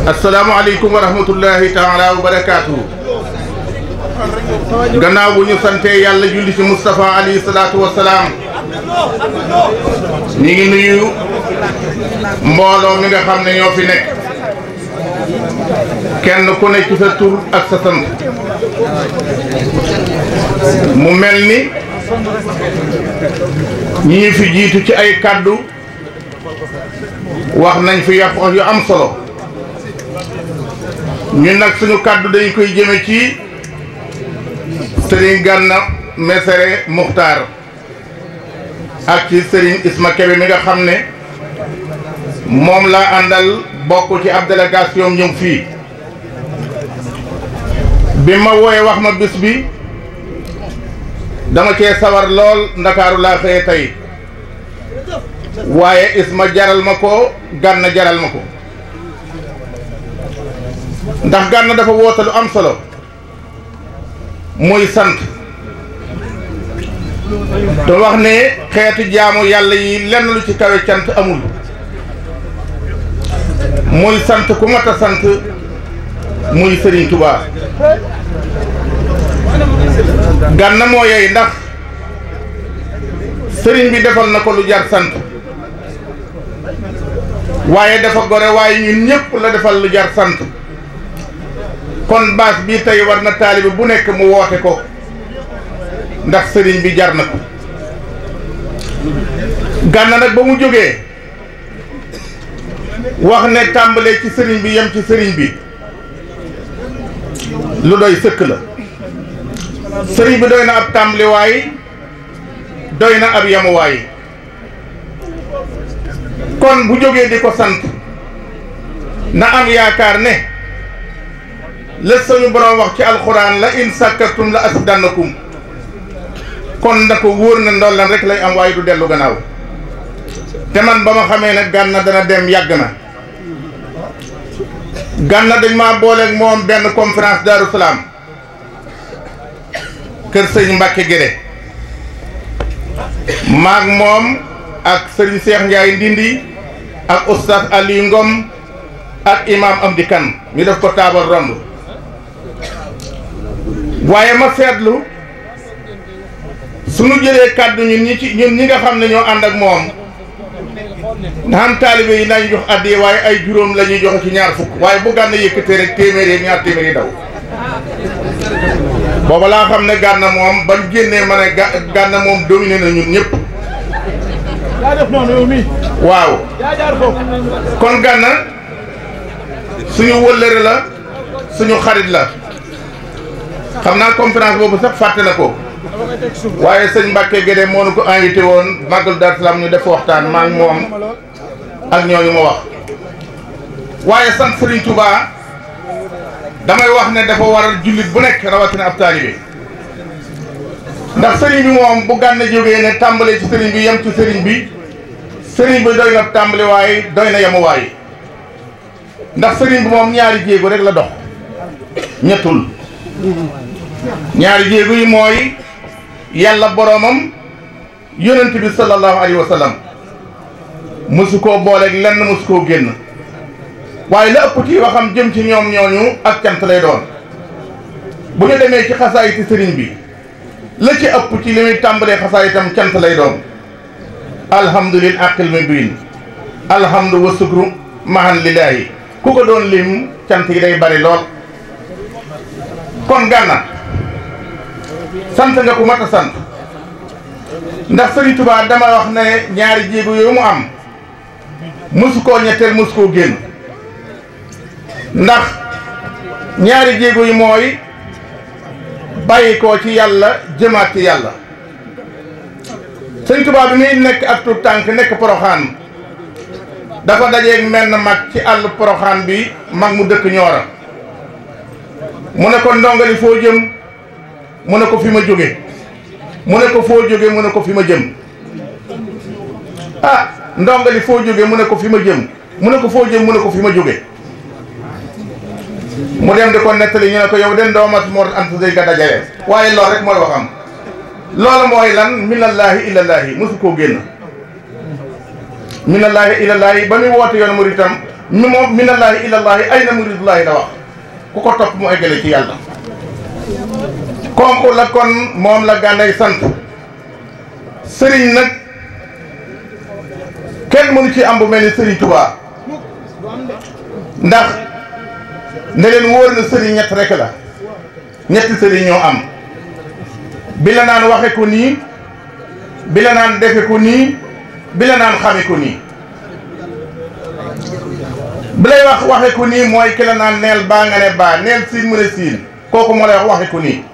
asalaamaaleykum wa rahmatullahi taala wa barakaatuhu. gannaaw bu ñu santee yàlla julli ci Moustapha alayhi salaatu wa salaam ñi ngi nuyu mbooloo mi nga xam ne ñoo fi nekk kenn ku ne ci sa tur ak sa sant mu mel ni ñi fi jiitu ci ay kàddu wax nañ fi wax yu am solo ñun nag suñu kàddu dañ koy jëme ci Serigne Gana Messere Muxtaar ak ci Serigne Isma Kebe mi nga xam ne moom laa àndal bokk ci ab délégation ñëw fii bi ma wooyee wax ma bis bi dama cee sawar lool ndakaaru laa xëye tey waaye Isma jaral ma ko Gana jaral ma ko ndax Gana dafa woote lu am solo muy sant te wax ne xeetu jaamu yàlla yi lenn lu ci kawe cant amul muy sant ku mat a sant muy Serigne Touba Gana moo yey ndax Serigne bi defal na ko lu jar sant waaye dafa gore waaye ñun ñëpp la defal lu jar sant kon baas bii tey war na taalibe bu nekk mu woote ko ndax sëriñ bi jar na ko Gana nag ba mu jógee wax ne tàmbalee ci sëriñ bi yem ci sëriñ bi lu doy sëkk la sëriñ bi doy na ab tàmbaliwaay doy na ab yemuwaay kon bu jógee di ko sant na am yaakaar ne la suñu borom wax ci alxuraan la in sakkartum la azidannakum kon na ko wóor na ndollan rek lay am waaye du dellu gannaaw te man ba ma xamee ne Gana dana dem yàgg na Gana dañ maa booleeg moom benn conférence Daaru Salaam kër sëñ Mbàkke Gédé maag moom ak sëriñ Cheikh Ndiaye Ndindi ak oustaz Aliou Ngom ak imam Amdi Kan ñu def ko taabal rond waaye ma seetlu suñu jëlee kàddu ñun ñi nga xam ne ñoo ànd ak moom nga xam taalibe yi nañ jox addi waaye ay juróom la ñuy joxe ci ñaar fukk waaye bu Gana yëkkatee rek téeméer yi ñaar téeméer yi daw booba laa xam ne Gana moom bañ génnee ma ne Gana moom dominé na ñun ñëpp waaw kon Gana suñu wëllëre la suñu xarit la xam naa conférence boobu sax fàtte na ko waaye sëñ Mbàkke Gédé moo nu ko invité woon Màggal Daaru Salaam ñu def waxtaan maa ngi moom ak ñooñu ma wax waaye sant Serigne Touba damay wax ne dafa waral jullit bu nekk rawatina ab taalibe ndax Serigne bi moom bu Gana jógee ne tàmbalee ci Serigne bi yem ci Serigne bi doy na tàmbali waaye doy na yemu waaye ndax Serigne bi moom ñaari jéego rek la dox ñettul ñaari jéego yi mooy yàlla boromam yonent bi sallallahu alayhi wa sallam mosu koo booleeg lenn mosu koo génn waaye la ëpp ci waxam jëm ci ñoom ñooñu ak cant lay doon bu ñu demee ci xasaayiti sëriñ bi la ci ëpp ci li muy tàmbalee xasaayitam cant lay doon alhamdulil aqil mi biin alhamdu wa sukru mahan lillahi ku ko doon lim cant yi day bari lool kon Gana sant nga ku mat a sant ndax Serigne Touba dama wax ne ñaari jéego yooyu mu am mosu koo ñetteel mosu koo génn ndax ñaari jéego yi mooy bàyyi koo ci yàlla jëmaat ci yàlla Serigne Touba bi muy nekk ak tout tànk nekk Poroxaan dafa dajeeg menn mag ci àll Poroxaan bi mag mu dëkk Ñoora mu ne ko ndongali foo jëm mu ne ko fi ma jóge mu ne ko foo jóge mu ne ko fi ma jëm ah ndonga li foo jóge mu ne ko fi ma jëm mu ne ko foo jëm mu ne ko fi ma jóge mu dem di ko nettali ñu ne ko yow den doomat Mor Anta Sali nga dajale waaye loolu rek mooy waxam loolu mooy lan minallaahi ilallaahi mosu koo génn minallaahi ilallaahi ba muy woote yoon muritam moom minallaahi ilallaahi ay na muridullaahi la wax ku ko topp mu eggale ci yàlla kooku la kon moom la Gànnaay sant sëriñ nag kenn mënu ci am bu mel ni sëriñ Tuubaa ndax ne leen wóor na sëriñ ñett rek la ñetti sëriñ ñoo am bi la naan waxe ko nii bi la naan defe ko nii bi la naan xame ko nii bi lay wax waxe ko nii mooy ki la naan neel baa nga ne baa neel siin mu ne siin kooku moo lay wax waxe ko nii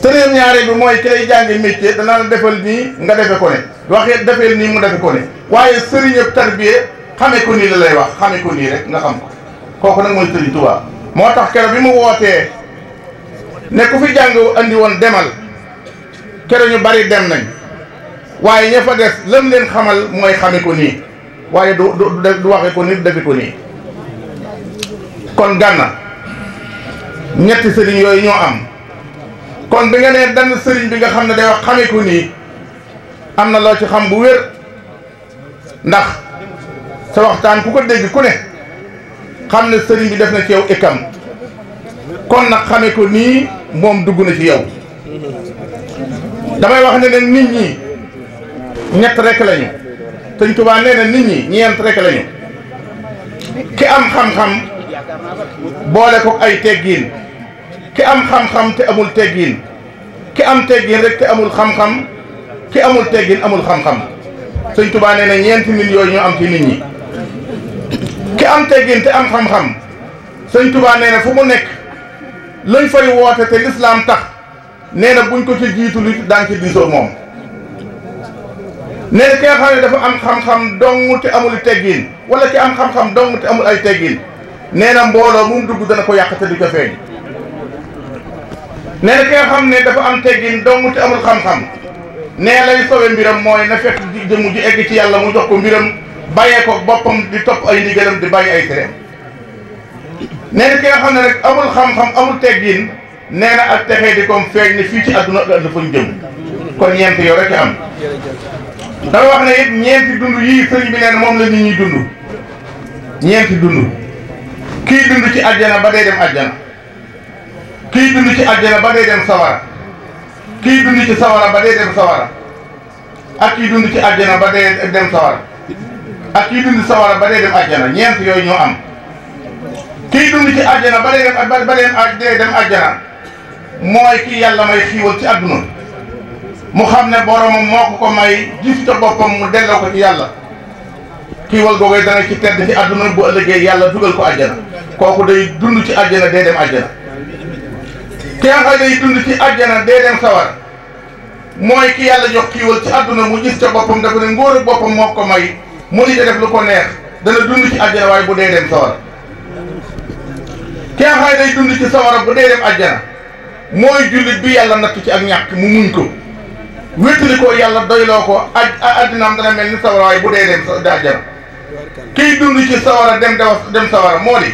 sëriñam ñaareel bi mooy ki lay jàngi métier danaa la defal nii nga defe ko ne waxe defeel nii mu defe ko ne waaye sëriñam tarbiye xame ko nii la lay wax xame ko nii rek nga xam ko kooku nag mooy sëriñ Tuubaa moo tax keroog bi mu wootee ne ku fi jàng andi woon demal keroog ñu bari dem nañ waaye ña fa des lam leen xamal mooy xame ko nii waaye du waxe ko nii du defe ko nii kon Gànna ñetti sëriñ yooyu ñoo am kon bi nga nee dann sëriñ bi nga xam ne day wax xame ko nii am na loo ci xam bu wér ndax sa waxtaan ku ko dégg ku ne xam ne sëriñ bi def na ci yow ikam kon nag xame ko nii moom dugg na ci yow damay wax ne ne nit ñi ñett rek lañu Sëñ Tuubaa nee na nit ñi ñeent rek lañu ki am xam-xam boole ko ay teggiin ki am xam-xam te amul teggiin ki am teggiin rek te amul xam-xam ki amul teggiin amul xam-xam Sëñ Tuubaa nee na ñeenti nit yooyu ñoo am ci nit ñi ki am teggiin te am xam-xam Sëñ Tuubaa nee na fu mu nekk lañ fay woote te lislaam tax nee na buñ ko ci jiitu lu daan ci diisoo moom nee na ki nga xam ne dafa am xam-xam dong te amul teggiin wala ki am xam-xam dong te amul ay teggiin nee na mbooloo mu dugg dana ko yàq te du ko feeñ nee na ki nga xam ne dafa am teggiin dong te amul xam-xam nee lay sowe mbiram mooy na fekk jëmu ji egg ci yàlla mu jox ko mbiram bàyyee ko boppam di topp ay ndigalam di bàyyi ay tereem nee na ki nga xam ne rek amul xam-xam amul teggiin nee na ak texee di comme feeñ ne fii ci àdduna dafa ñu jëm kon ñeent yow rek am dama wax ne it ñeenti dund yii sëriñ bi nee na moom la nit ñi dund ñeenti dund kii dund ci àjjana ba day dem àjjana kii dund ci àjjana ba day dem sawara kii dund ci sawara ba day dem sawara ak kii dund ci àjjana ba day dem sawara ak kii dund sawara ba day dem àjjana ñeent yooyu ñoo am kii dund ci àjjana ba day dem àjjana mooy kii yàlla may xiiwal ci àdduna mu xam ne boromam moo ko may gis ca boppam mu delloo ko ci yàlla xiiwal googee dana ci tedd ci àdduna bu ëllëgee yàlla dugal ko àjjana kooku day dund ci àjjana day dem àjjana ki nga xam day dund ci àjjana day dem sawar mooy ki yàlla jox xiiwal ci àdduna mu gis ca boppam dafa ne ngóor ak boppam moo ko may mu li def lu ko neex dana dund ci àjjana waaye bu dee dem sawar ki nga xam day dund ci sawara bu dee dem àjjana mooy jullit bi yàlla natt ci ak ñàkk mu muñ ko wéttali ko yàlla doyloo ko addinaam dana mel ni sawara waaye bu dee dem àjjana kiy dund ci sawara dem sawara moo di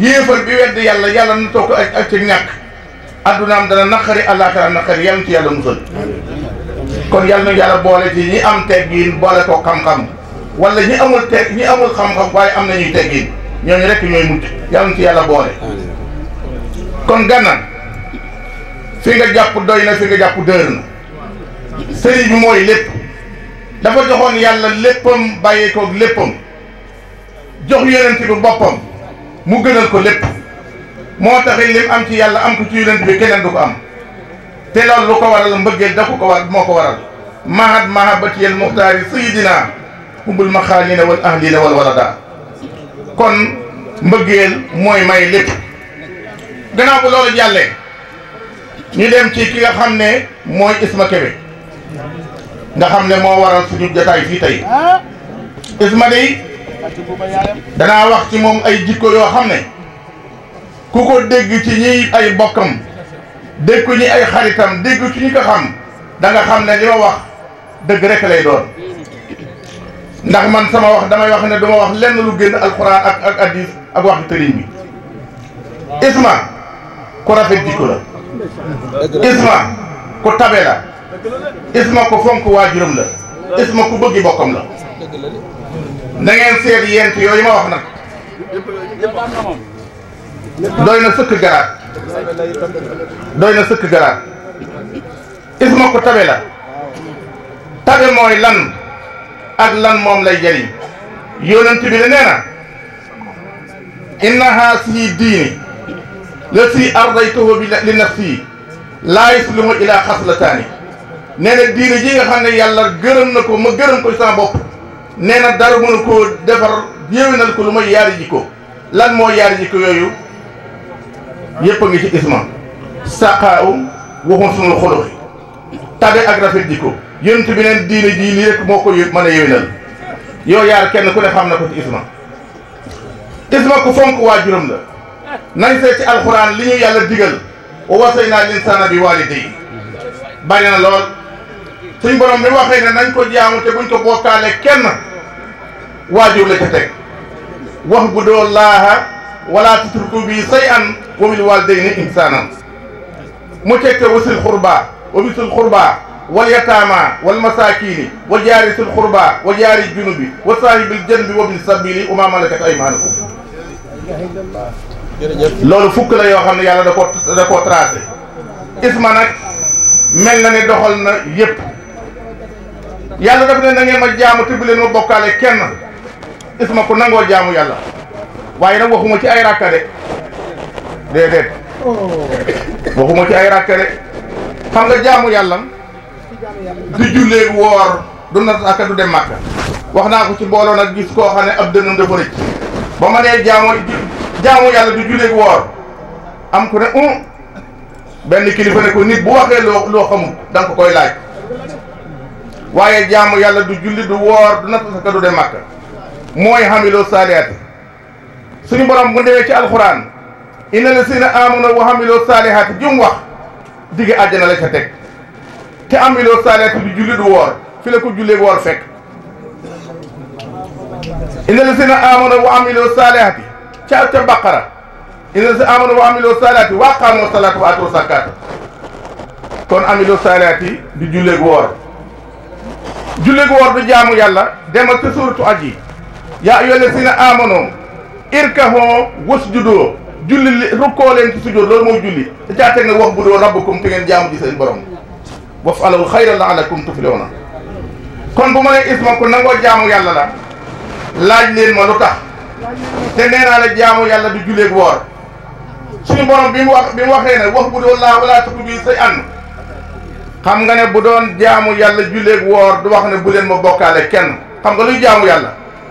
yéefal bi wedd yàlla yàlla nattoo ko ak ci ñàkk addunaam dana naqari àllaaxira naqari yàlla ci yàlla musal kon yàlla na yàlla boole ci ñi am teggiin boole ko xam-xam wala ñi amul xam-xam waaye am nañuy teggiin ñooñu rek ñooy mucc yàlla na ci yàlla boole kon Gànna fi nga jàpp doy na fi nga jàpp dër na sëriñ bi mooy lépp dafa joxoon yàlla léppam bàyyee ko léppam jox yonent bi boppam mu gënal ko lépp moo taxit lim am ci yàlla am ko ci yonent bi keneen du ko am te loolu lu ko waral mbëggeel da ko war moo ko waral mahad mahabatiyal muxtaari sayidina hubbul maxaalina wal ahlina wal walada kon mbëggeel mooy may lépp gannaaw bu loolu jàllee ñu dem ci ki nga xam ne mooy Isma Kébé nga xam ne moo waral suñu jotaay fii tey Isma day danaa wax ci moom ay jikko yoo xam ne ku ko dégg ci ñi ay bokkam dégg ko ñi ay xaritam dégg ci ñi ko xam da nga xam ne li ma wax dëgg rek lay doon ndax man sama wax damay wax ne duma wax lenn lu génn alxuraan ak hadiis ak waxi sëriñ bi. Isma ku rafet jikko la, Isma ku tabe la, Isma ku fonk waajuram la, Isma ku bëggi bokkam la. na ngeen seet yent yooyu ma wax nag doy na sëkk garaat, doy na sëkk garaat. Isma ku tabe la, tabe mooy lan ak lan moom lay jëriñ. yonent bi ne nee na inna haasihi diini lati ardaytuhu li nafsi laa yuslimu ila xaslataani. nee na diine ji nga xam ne yàlla gërëm na ko ma gërëm ko sama bopp, nee na dara mënu koo defar yéwénal ko lu may yaari jikko. lan moo yaari jikko yooyu yépp a ngi ci isma. saqaaw waxum sunul xuluxi, tabe ak rafet jikko. yonent bi neen diine jii lii rek moo ko mën a yéwénal. yow yaar kenn ku ne xam na ko ci isma. isma ku fonk waajuram la. nañ seet ci alxuraan li ñu yàlla digal wa wasaynaa linsaana bi waalidayhi bari na lool. suñ borom bi waxee ne nañ ko jaamu te buñ ko bokkaale kenn waajur la ca teg. wax bu doo laaha wala tutruku bi shay'an wa bil waalidayni ihsaanan. mu teg te wasil xurba wa bisul xurba wal yataama wal masaakiini wa jaari sil xurba wa jaari junubi wa saahibil janbi wa bil sabili wa maa malakat aymaanukum. loolu fukk la yoo xam ne yàlla da koo tracé. isma nag mel na ne doxal na yépp. yàlla daf ne na ngeen ma jaamu te bu leen ma bokkaale kenn. isma ku nangoo jaamu yàlla. waaye nag waxuma ci ay rakka de déedéet waxuma ci ay rakka de. xam nga jaamu yàlla du jullee woor du nat aka du dem màkka. wax naa ko ci mbooloo nag gis koo xam ne ab dënnam dafa rëcc ba ma nee jaamu yàlla du jullee woor am ku ne benn kilifa ne ko nit bu waxee loo xamul da nga ko koy laaj. waaye jaamu yàlla du julli du woor du nat aka du dem màkka mooy hamiloo saalihaati. suñu borom bu demee ci alxuraan inna lasina amanu wa hamiloo saalihaati jum wax digg àjjana la ca teg. te amiloo saalihaati du julli du woor fi la ko jullee woor fekk. inna lasina amanu wa amiloo saalihaati ca baqara inna lasina amanu wa amiloo saalihaati wa aqaamoo salaata wa aatoo zakaata. kon amiloo saalihaati du jullee woor. jullee woor du jaamu yàlla demal ca suuratu Hajj yaa ayyuhal lasina amanu irkahoo wasjudoo julli rukkoo leen ci sujjóot loolu mooy julli te caa teg nag wax bu doo rabbukum te ngeen jaamu ci seen borom waf'alul xayra la'allakum tuflihuna. kon bu ma nee isma ku nangoo jaamu yàlla la laaj leen ma lu tax te nee naa la jaamu yàlla du julleeg woor. suñu borom bi mu waxee ne wax bu doo laa wala tuku bi say an xam nga ne bu doon jaamu yàlla julleeg woor du wax ne bu leen ma bokkaale kenn. xam nga luy jaamu yàlla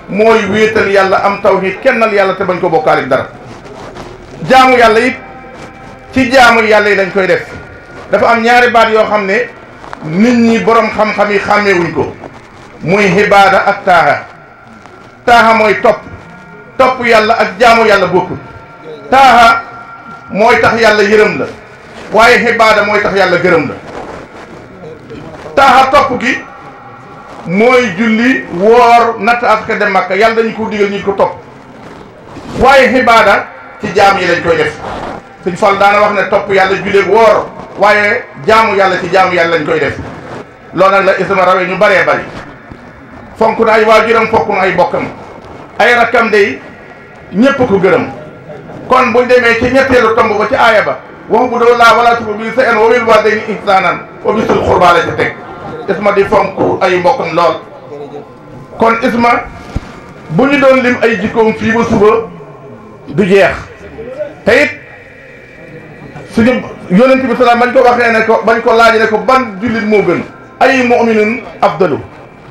mooy wéetal yàlla am tawhid kennal yàlla te bañ ko bokkaale dara. jaamu yàlla it ci jaamu yàlla yi lañ koy def. dafa am ñaari baat yoo xam ne nit ñi borom xam-xam yi xàmmeewuñ ko muy xibaada ak taaha. taaha mooy topp yàlla ak jaamu yàlla bokkul. taaha mooy tax yàlla yërëm la waaye xibaada mooy tax yàlla gërëm la. taaha topp gi mooy julli woor natt aska dem Makka yàlla dañu ko digal ñu ko topp. waaye xibaada ci jaam yi lañ koy def. Sëñ Fall daana wax ne topp yàlla julleeg woor waaye jaamu yàlla ci jaamu yàlla lañ koy def. loolu nag la isma rawee ñu bëree bëri. fonk na ay waajuram fonk na ay bokkam ay rakkam day ñépp ko gërëm. kon buñ demee ci ñetteelu tomb ba ci aaya ba wax bu doo laa wala tuku bi shay'an wa bil waalidayni ihsaanan wa bisil xurbaa la ca teg. isma di fonk ay mbokkam lool. kon isma bu ñu doon lim ay jikkoom fii ba suba du jeex. te it suñu yonent bi salaam bañ ko waxee ne ko bañ ko laaj ne ko ban jullit moo gën ay mu'minun afdalu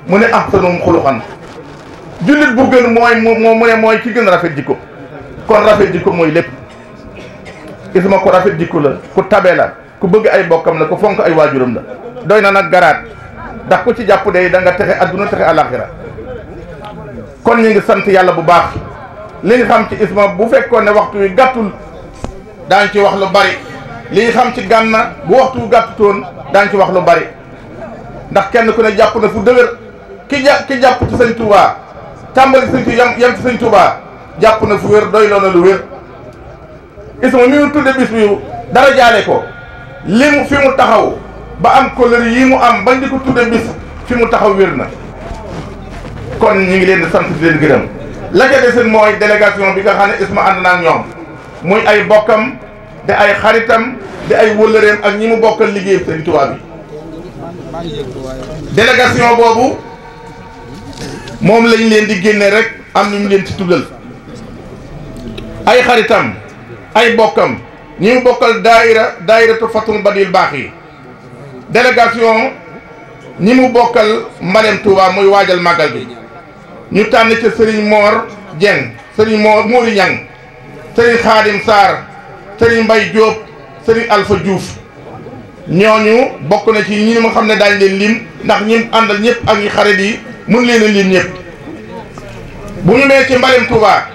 mu ne ahsanum xuluqan. jullit bu gën mooy mu ne mooy ki gën rafet jikko. kon rafet jikko mooy lépp. isma ko rafet jikko la ku tabe la ku bëgg ay bokkam la ku fonk ay waajuram la. doy na nag garaat ndax ku ci jàpp day da nga texe adduna texe àlaxira. kon ñu ngi sant yàlla bu baax li ñu xam ci isma bu fekkoon ne waxtu wi gàttul daañ ci wax lu bari li ñu xam ci Gana bu waxtu wi gàttutoon daañ ci wax lu bari ndax kenn ku ne jàpp na fu dëgër ki jàpp ci sëñ Touba tàmbali sëñ ci yam ci sëñ Touba jàpp na fu wér doy loona lu wér. Isma mi mu tudde bis bi dara jaale ko li mu fi mu taxaw ba am couleur yi mu am bañ di ko tudde bis fi mu taxaw wér na kon ñu ngi leen di sant di leen gërëm. la ca des mooy délégation bi nga xam ne Isma ànd na ak ñoom muy ay bokkam di ay xaritam di ay wëllëreem ak ñi mu bokkal liggéey sëñ Touba bi. délégation boobu moom lañ leen di génne rek am ñu leen ci tuddal ay xaritam ay bokkam ñi mu bokkal daayiratu Fatul Badil baax yi. délégation ñi mu bokkal Malem Touba muy waajal màggal bi ñu tànn ca Serigne Mor Dieng Serigne Mori Ñang Serigne Khadim Sarr Serigne Mbaye Diop Serigne Alpha Diouf ñooñu bokk na ci ñi nga xam ne daañ leen lim ndax ñi àndal ñëpp ak ñi xarit yi mën leen a lim ñëpp. bu ñu nee ci Malem Touba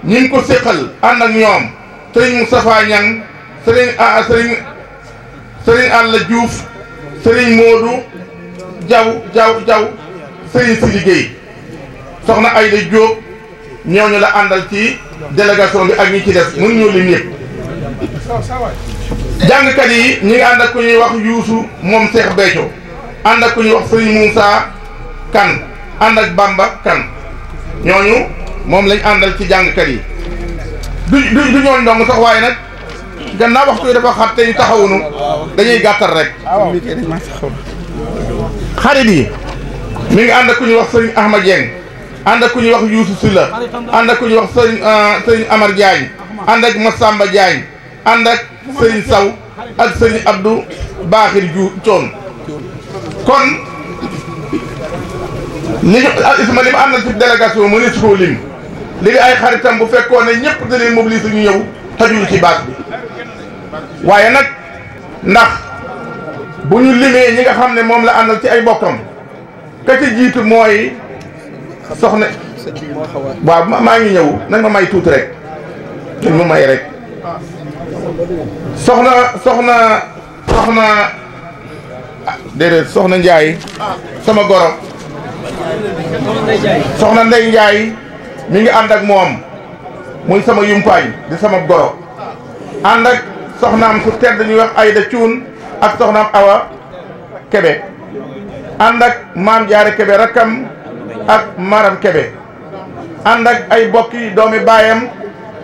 ñi ngi ko séqal ànd ak ñoom Serigne Moustapha Ñang Serigne Alla Diouf Serigne Modou Jaw Serigne Sidi Gueye soxna Ayda Diop ñooñu la àndal ci délégation bi ak ñi ci des mënuñu lim ñëpp. jàngkat yi ñi ngi ànd ak ku ñuy wax Youssou moom Cheikh Béthio ànd ak ku ñuy wax Serigne Moussa Kane ànd ak Bamba Kane ñooñu moom lañ àndal ci jàngkat yi du ñooñ dong sax waaye nag gannaaw waxtu yi dafa xat te ñu taxawunu dañuy gàttal rek. xarit yi mi ngi ànd ak ku ñuy wax Serigne Ahmad Dieng ànd ak ku ñuy wax Youssou Sylla ànd ak ku ñuy wax Serigne Amar Diagne ànd ak Massamba Diagne ànd ak Serigne Saw ak Serigne Abdou Baaxir Coon kon li Isma li mu àndal ci délégation mu ne su koo lim li ay xaritam bu fekkoon ne ñëpp da leen mobiliser ñu ñëw xajul ci baas bi waaye nag ndax bu ñu limee ñi nga xam ne moom la àndal ci ay bokkam ka ci jiitu mooy soxna waaw maa ngi ñëw nañ ma may tuuti rek nañ ma may rek soxna déedéet soxna Njaay sama goro soxna Ndey Njaay mi ngi ànd ak moom muy sama yumpaañ di sama goro ànd ak soxnaam su tedd ñuy wax Ayda Cuun ak soxnaam Awa Kebe ànd ak maam Jaare Kebe rakkam ak Maram Kebe ànd ak ay bokki doomi baayam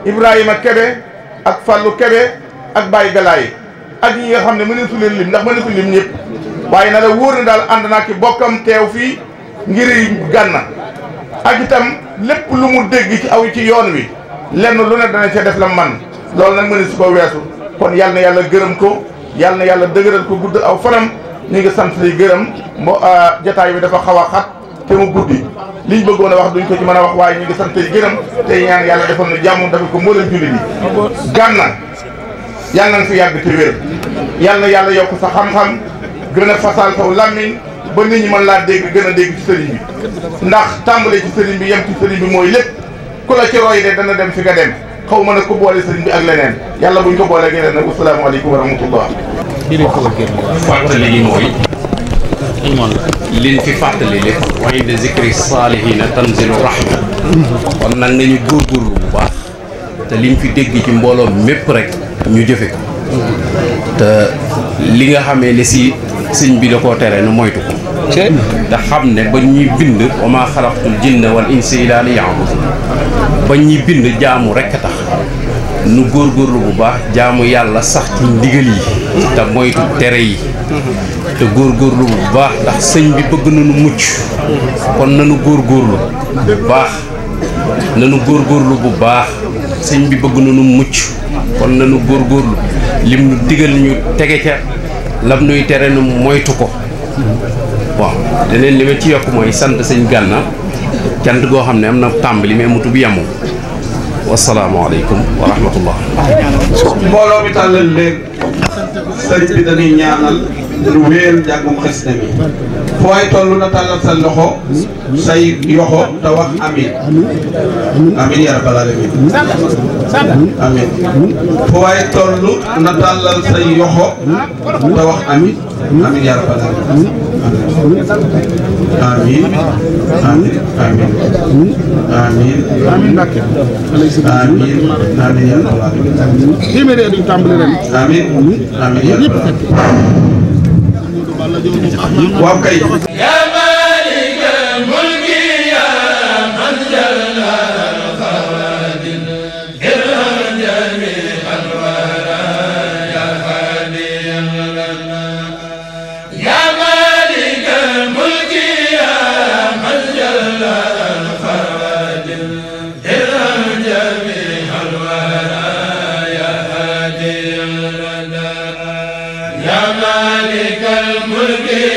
Ibrahima Kebe ak Fallu Kebe ak Baye Galaay ak ñi nga xam ne mëneesu leen lim ndax mëneesu lim ñëpp waaye na la wóor ne daal ànd naa ki bokkam teew fii ngir Gànna ak itam lépp lu mu dégg ci aw ci yoon wi lenn lu ne dana ca def la man loolu nag mëneesu ko weesu kon yal na yàlla gërëm ko yal na yàlla dëgëral ko gudd aw fanam ñu ngi sant di gërëm jataay bi dafa xaw a xat te mu guddi liñ bëggoon a wax duñ ko ci mën a wax waaye ñu ngi sant di gërëm tey ñaan yàlla defal na jàmm defal ko mboolem jullit yi Gànna yàlla na fi yàgg te wér yàlla na yàlla yokk sa xam-xam gën a fasal saw làmmiñ ba nit ñi mën laa dégg gën a dégg ci sëriñ bi ndax tàmbale ci sëriñ bi yem ci sëriñ bi mooy lépp ku la ci roy de dana dem fi nga dem xaw ma nag ko boole sëriñ bi ak leneen yàlla buñ ko boole geneen nag asalaamaaleykum wa rahmatullah fàttali yi mooy liñ fi fàttali lépp wa inda zikri saalihina tanzilu rahma kon nag nañu góorgóorlu bu baax te liñ fi dégg ci mbooloo mépp rek ñu jëfe ko te li nga xamee ne si sëñ bi da koo tere nu moytu ko te xam ne ba ñuy bind wa maa xalaqtul jinna wal insa illa liya'budun ba ñuy bind jaamu rekk tax nu góorgóorlu bu baax jaamu yàlla sax ci ndigal yi te moytu tere yi te góorgóorlu bu baax ndax sëñ bi bëgg nañu mucc kon nanu góorgóorlu bu baax nanu góorgóorlu bu baax sëñ bi bëgg nañu mucc kon nanu góorgóorlu lim nu digal ñu tege ca lam nuy tere nu moytu ko bon leneen li ma ci yokk mooy sant sëñ Gànna cant goo xam ne am na tàmbali mais mutu bi yamu wasalaamaaleykum wa rahmatullah mbooloo mi tàllal leen sëriñ bi dañuy ñaanal lu wéer njàngum xasida mi fu waay toll na tàllal sa loxo say yoxo te wax amin amin ya rabbal alamin amin fu waay toll na tàllal say yoxo te wax amin amin ya rabbal alamin amiin amiin amiin amiin amiin Mbàkke amiin amiin ya rabbal aalamiin téeméeri at yu tàmbali ren amiin amiin ya rabbal aalamiin waaw kay يا مالك الملك